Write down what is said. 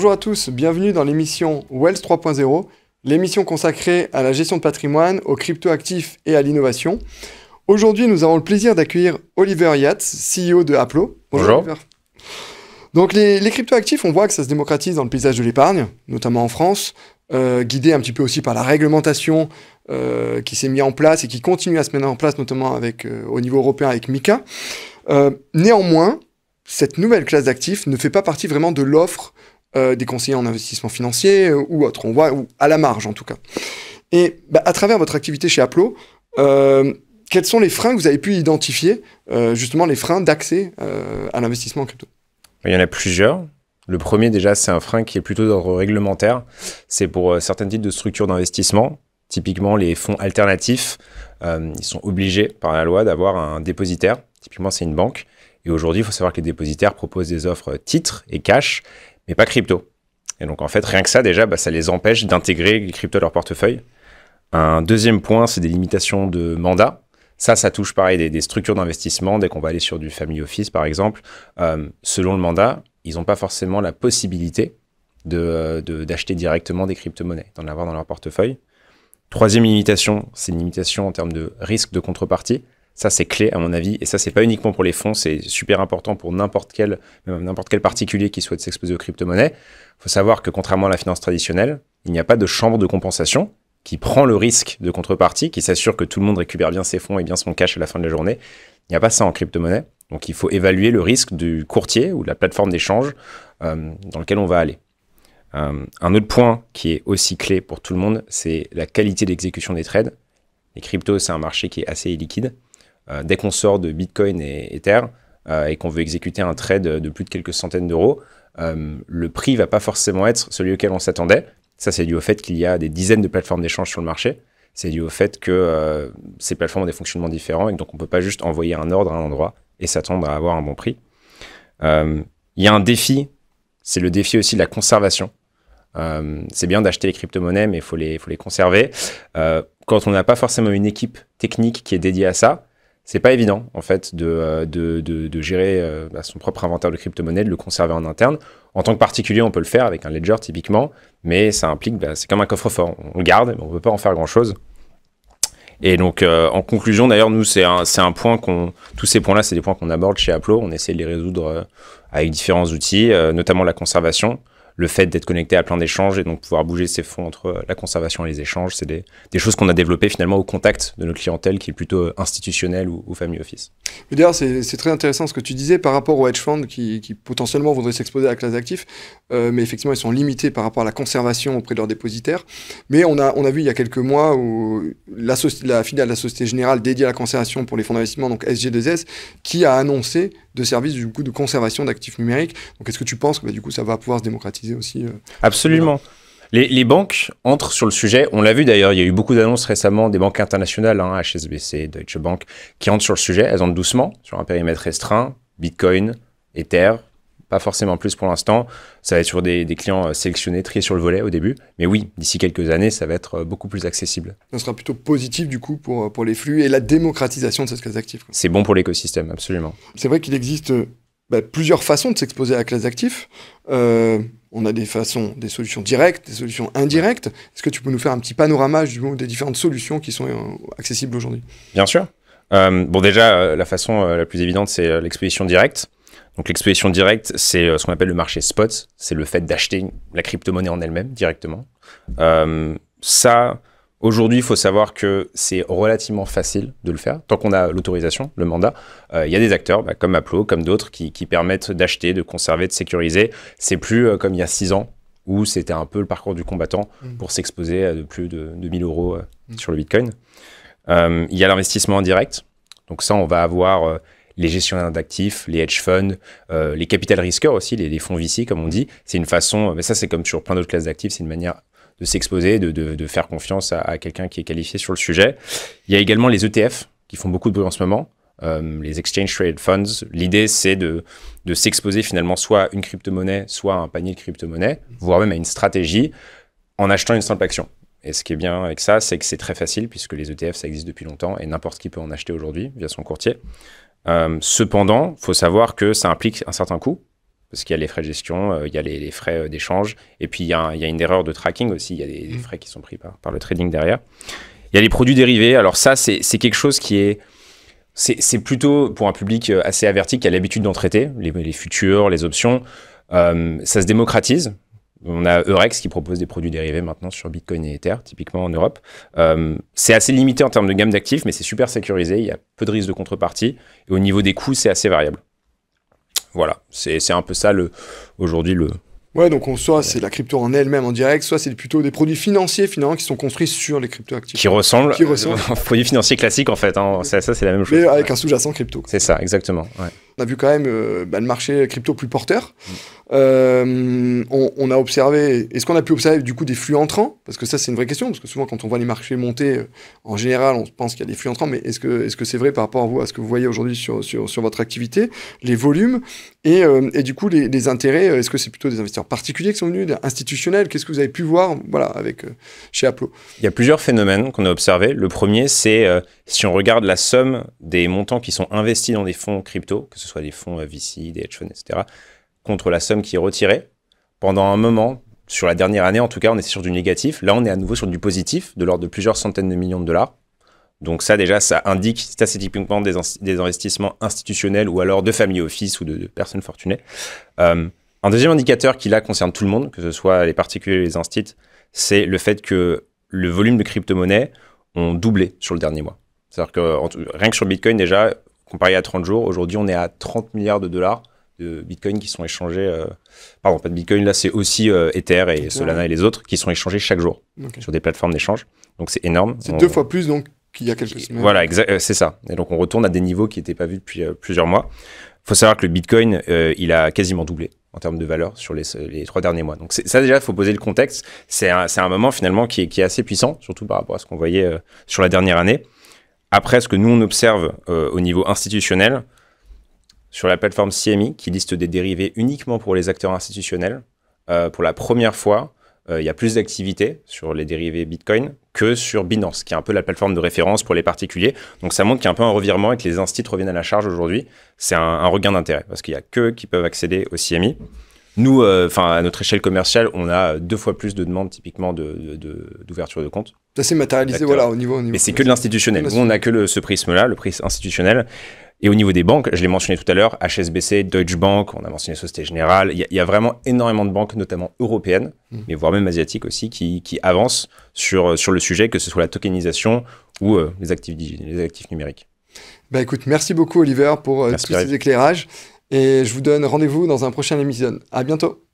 Bonjour à tous, bienvenue dans l'émission Wealth 3.0, l'émission consacrée à la gestion de patrimoine, aux cryptoactifs et à l'innovation. Aujourd'hui, nous avons le plaisir d'accueillir Oliver Yats, CEO de Aplo. Bonjour. Oliver. Donc les cryptoactifs, on voit que ça se démocratise dans le paysage de l'épargne, notamment en France, guidé un petit peu aussi par la réglementation qui s'est mise en place et qui continue à se mettre en place, notamment au niveau européen avec MiCA. Néanmoins, cette nouvelle classe d'actifs ne fait pas partie vraiment de l'offre des conseillers en investissement financier ou autre, on voit, ou à la marge en tout cas. Et à travers votre activité chez Aplo, quels sont les freins que vous avez pu identifier, justement les freins d'accès à l'investissement en crypto? Il y en a plusieurs. Le premier, déjà, c'est un frein qui est plutôt d'ordre réglementaire. C'est pour certains types de structures d'investissement, typiquement les fonds alternatifs. Ils sont obligés par la loi d'avoir un dépositaire. Typiquement, c'est une banque. Et aujourd'hui, il faut savoir que les dépositaires proposent des offres titres et cash, mais pas crypto. Et donc, en fait, rien que ça, déjà, ça les empêche d'intégrer les cryptos à leur portefeuille. Un deuxième point, c'est des limitations de mandat. Ça touche pareil des structures d'investissement. Dès qu'on va aller sur du family office, par exemple, selon le mandat, ils n'ont pas forcément la possibilité d'acheter directement des crypto-monnaies, d'en avoir dans leur portefeuille. Troisième limitation, c'est une limitation en termes de risque de contrepartie. Ça, c'est clé à mon avis. Et ça, c'est pas uniquement pour les fonds, c'est super important pour n'importe quel particulier qui souhaite s'exposer aux crypto-monnaies. Il faut savoir que contrairement à la finance traditionnelle, il n'y a pas de chambre de compensation qui prend le risque de contrepartie, qui s'assure que tout le monde récupère bien ses fonds et bien son cash à la fin de la journée. Il n'y a pas ça en crypto-monnaie. Donc, il faut évaluer le risque du courtier ou de la plateforme d'échange dans lequel on va aller. Un autre point qui est aussi clé pour tout le monde, c'est la qualité d'exécution des trades. Les cryptos, c'est un marché qui est assez illiquide. Dès qu'on sort de Bitcoin et Ether et qu'on veut exécuter un trade de plus de quelques centaines d'euros, le prix ne va pas forcément être celui auquel on s'attendait. Ça, c'est dû au fait qu'il y a des dizaines de plateformes d'échange sur le marché. C'est dû au fait que ces plateformes ont des fonctionnements différents et donc on ne peut pas juste envoyer un ordre à un endroit et s'attendre à avoir un bon prix. Il y a un défi, c'est le défi aussi de la conservation. C'est bien d'acheter les crypto-monnaies, mais il faut les conserver. Quand on n'a pas forcément une équipe technique qui est dédiée à ça, c'est pas évident en fait de gérer son propre inventaire de crypto-monnaies, de le conserver en interne. En tant que particulier, on peut le faire avec un ledger typiquement, mais ça implique, c'est comme un coffre-fort. On le garde, mais on ne peut pas en faire grand-chose. Et donc, en conclusion, d'ailleurs, nous, c'est un point tous ces points-là, c'est des points qu'on aborde chez Aplo. On essaie de les résoudre avec différents outils, notamment la conservation. Le fait d'être connecté à plein d'échanges et donc pouvoir bouger ses fonds entre la conservation et les échanges, c'est des choses qu'on a développées finalement au contact de notre clientèle qui est plutôt institutionnelle ou family office. Mais d'ailleurs, c'est très intéressant ce que tu disais par rapport aux hedge funds qui potentiellement voudraient s'exposer à la classe d'actifs, mais effectivement, ils sont limités par rapport à la conservation auprès de leurs dépositaires. Mais on a vu il y a quelques mois où la filiale de la Société Générale dédiée à la conservation pour les fonds d'investissement, donc SG2S, qui a annoncé de services du coup de conservation d'actifs numériques. Donc, est-ce que tu penses que du coup, ça va pouvoir se démocratiser aussi Absolument. Les banques entrent sur le sujet. On l'a vu d'ailleurs, il y a eu beaucoup d'annonces récemment des banques internationales, HSBC, Deutsche Bank, qui entrent sur le sujet. Elles entrent doucement, sur un périmètre restreint. Bitcoin, Ether, pas forcément plus pour l'instant. Ça va être sur des clients sélectionnés, triés sur le volet au début. Mais oui, d'ici quelques années, ça va être beaucoup plus accessible. Ça sera plutôt positif du coup pour les flux et la démocratisation de cette classe d'actifs. C'est bon pour l'écosystème, absolument. C'est vrai qu'il existe plusieurs façons de s'exposer à la classe d'actifs. On a des solutions directes, des solutions indirectes. Est-ce que tu peux nous faire un petit panorama des différentes solutions qui sont accessibles aujourd'hui? Bien sûr. Déjà, la façon la plus évidente, c'est l'exposition directe. Donc l'exposition directe, c'est ce qu'on appelle le marché spot. C'est le fait d'acheter la crypto-monnaie en elle-même directement. Aujourd'hui, il faut savoir que c'est relativement facile de le faire. Tant qu'on a l'autorisation, le mandat, il y a des acteurs comme Aplo, comme d'autres, qui permettent d'acheter, de conserver, de sécuriser. C'est plus comme il y a 6 ans, où c'était un peu le parcours du combattant pour s'exposer à plus de 2000 euros sur le Bitcoin. Il y a l'investissement indirect. Donc ça, on va avoir les gestionnaires d'actifs, les hedge funds, les capital risqueurs aussi, les fonds VC, comme on dit. C'est une façon, mais ça, c'est comme sur plein d'autres classes d'actifs, c'est une manière de s'exposer, de faire confiance à quelqu'un qui est qualifié sur le sujet. Il y a également les ETF qui font beaucoup de bruit en ce moment, les Exchange Traded Funds. L'idée, c'est de s'exposer finalement soit une crypto-monnaie, soit un panier de crypto-monnaies, voire même à une stratégie en achetant une simple action. Et ce qui est bien avec ça, c'est que c'est très facile puisque les ETF, ça existe depuis longtemps et n'importe qui peut en acheter aujourd'hui via son courtier. Cependant, il faut savoir que ça implique un certain coût. parce qu'il y a les frais de gestion, il y a les frais d'échange, et puis il y a une erreur de tracking aussi, il y a des frais qui sont pris par le trading derrière. Il y a les produits dérivés. Alors ça, c'est quelque chose qui est... C'est plutôt pour un public assez averti qui a l'habitude d'en traiter, les futurs, les options. Ça se démocratise. On a Eurex qui propose des produits dérivés maintenant sur Bitcoin et Ether, typiquement en Europe. C'est assez limité en termes de gamme d'actifs, mais c'est super sécurisé. Il y a peu de risques de contrepartie. Et au niveau des coûts, c'est assez variable. Voilà, c'est un peu ça aujourd'hui le... Ouais, donc soit c'est la crypto en elle-même en direct, soit c'est plutôt des produits financiers finalement qui sont construits sur les crypto-actifs. Qui ressemblent aux produits financiers classiques en fait. Hein. Ça, c'est la même chose. Mais avec un sous-jacent crypto. C'est ça, exactement. Ouais. On a vu quand même le marché crypto plus porteur. On a observé, est-ce qu'on a pu observer du coup des flux entrants? Parce que ça c'est une vraie question, parce que souvent quand on voit les marchés monter, en général on pense qu'il y a des flux entrants, mais est-ce que c'est vrai par rapport à vous, à ce que vous voyez aujourd'hui sur votre activité, les volumes et du coup les intérêts, est-ce que c'est plutôt des investisseurs particuliers qui sont venus, des institutionnels? Qu'est-ce que vous avez pu voir avec chez Aplo? Il y a plusieurs phénomènes qu'on a observés. Le premier, c'est si on regarde la somme des montants qui sont investis dans des fonds crypto, que ce soit des fonds VC, des hedge funds, etc., contre la somme qui est retirée. Pendant un moment, sur la dernière année en tout cas, on était sur du négatif. Là, on est à nouveau sur du positif, de l'ordre de plusieurs centaines de millions de dollars. Donc ça, déjà, ça indique, ça c'est typiquement des investissements institutionnels ou alors de family office ou de personnes fortunées. Un deuxième indicateur qui, là, concerne tout le monde, que ce soit les particuliers et les instituts, c'est le fait que le volume de crypto-monnaies ont doublé sur le dernier mois. C'est-à-dire que rien que sur Bitcoin, déjà, comparé à 30 jours, aujourd'hui, on est à 30 milliards de dollars de Bitcoin qui sont échangés... pardon, pas de Bitcoin, là, c'est aussi Ether et Solana et les autres qui sont échangés chaque jour sur des plateformes d'échange. Donc, c'est énorme. C'est 2 fois plus, donc, qu'il y a quelques semaines. Voilà, c'est ça. Et donc, on retourne à des niveaux qui n'étaient pas vus depuis plusieurs mois. Il faut savoir que le Bitcoin, il a quasiment doublé en termes de valeur sur les 3 derniers mois. Donc ça déjà, il faut poser le contexte. C'est un moment finalement qui est assez puissant, surtout par rapport à ce qu'on voyait sur la dernière année. Après, ce que nous, on observe au niveau institutionnel, sur la plateforme CME, qui liste des dérivés uniquement pour les acteurs institutionnels, pour la première fois, il y a plus d'activité sur les dérivés Bitcoin que sur Binance, qui est un peu la plateforme de référence pour les particuliers. Donc ça montre qu'il y a un peu un revirement et que les instituts reviennent à la charge aujourd'hui. C'est un regain d'intérêt parce qu'il n'y a qu'eux qui peuvent accéder au CME. Nous, à notre échelle commerciale, on a 2 fois plus de demandes typiquement d'ouverture de compte. Ça s'est matérialisé au niveau. Mais c'est que de l'institutionnel. Nous, on n'a que ce prisme-là, le prisme institutionnel. Et au niveau des banques, je l'ai mentionné tout à l'heure, HSBC, Deutsche Bank, on a mentionné Société Générale. Il y a vraiment énormément de banques, notamment européennes, mais voire même asiatiques aussi, qui avancent sur le sujet, que ce soit la tokenisation ou les actifs numériques. Écoute, merci beaucoup Oliver pour tous ces éclairages. Et je vous donne rendez-vous dans un prochain épisode. À bientôt.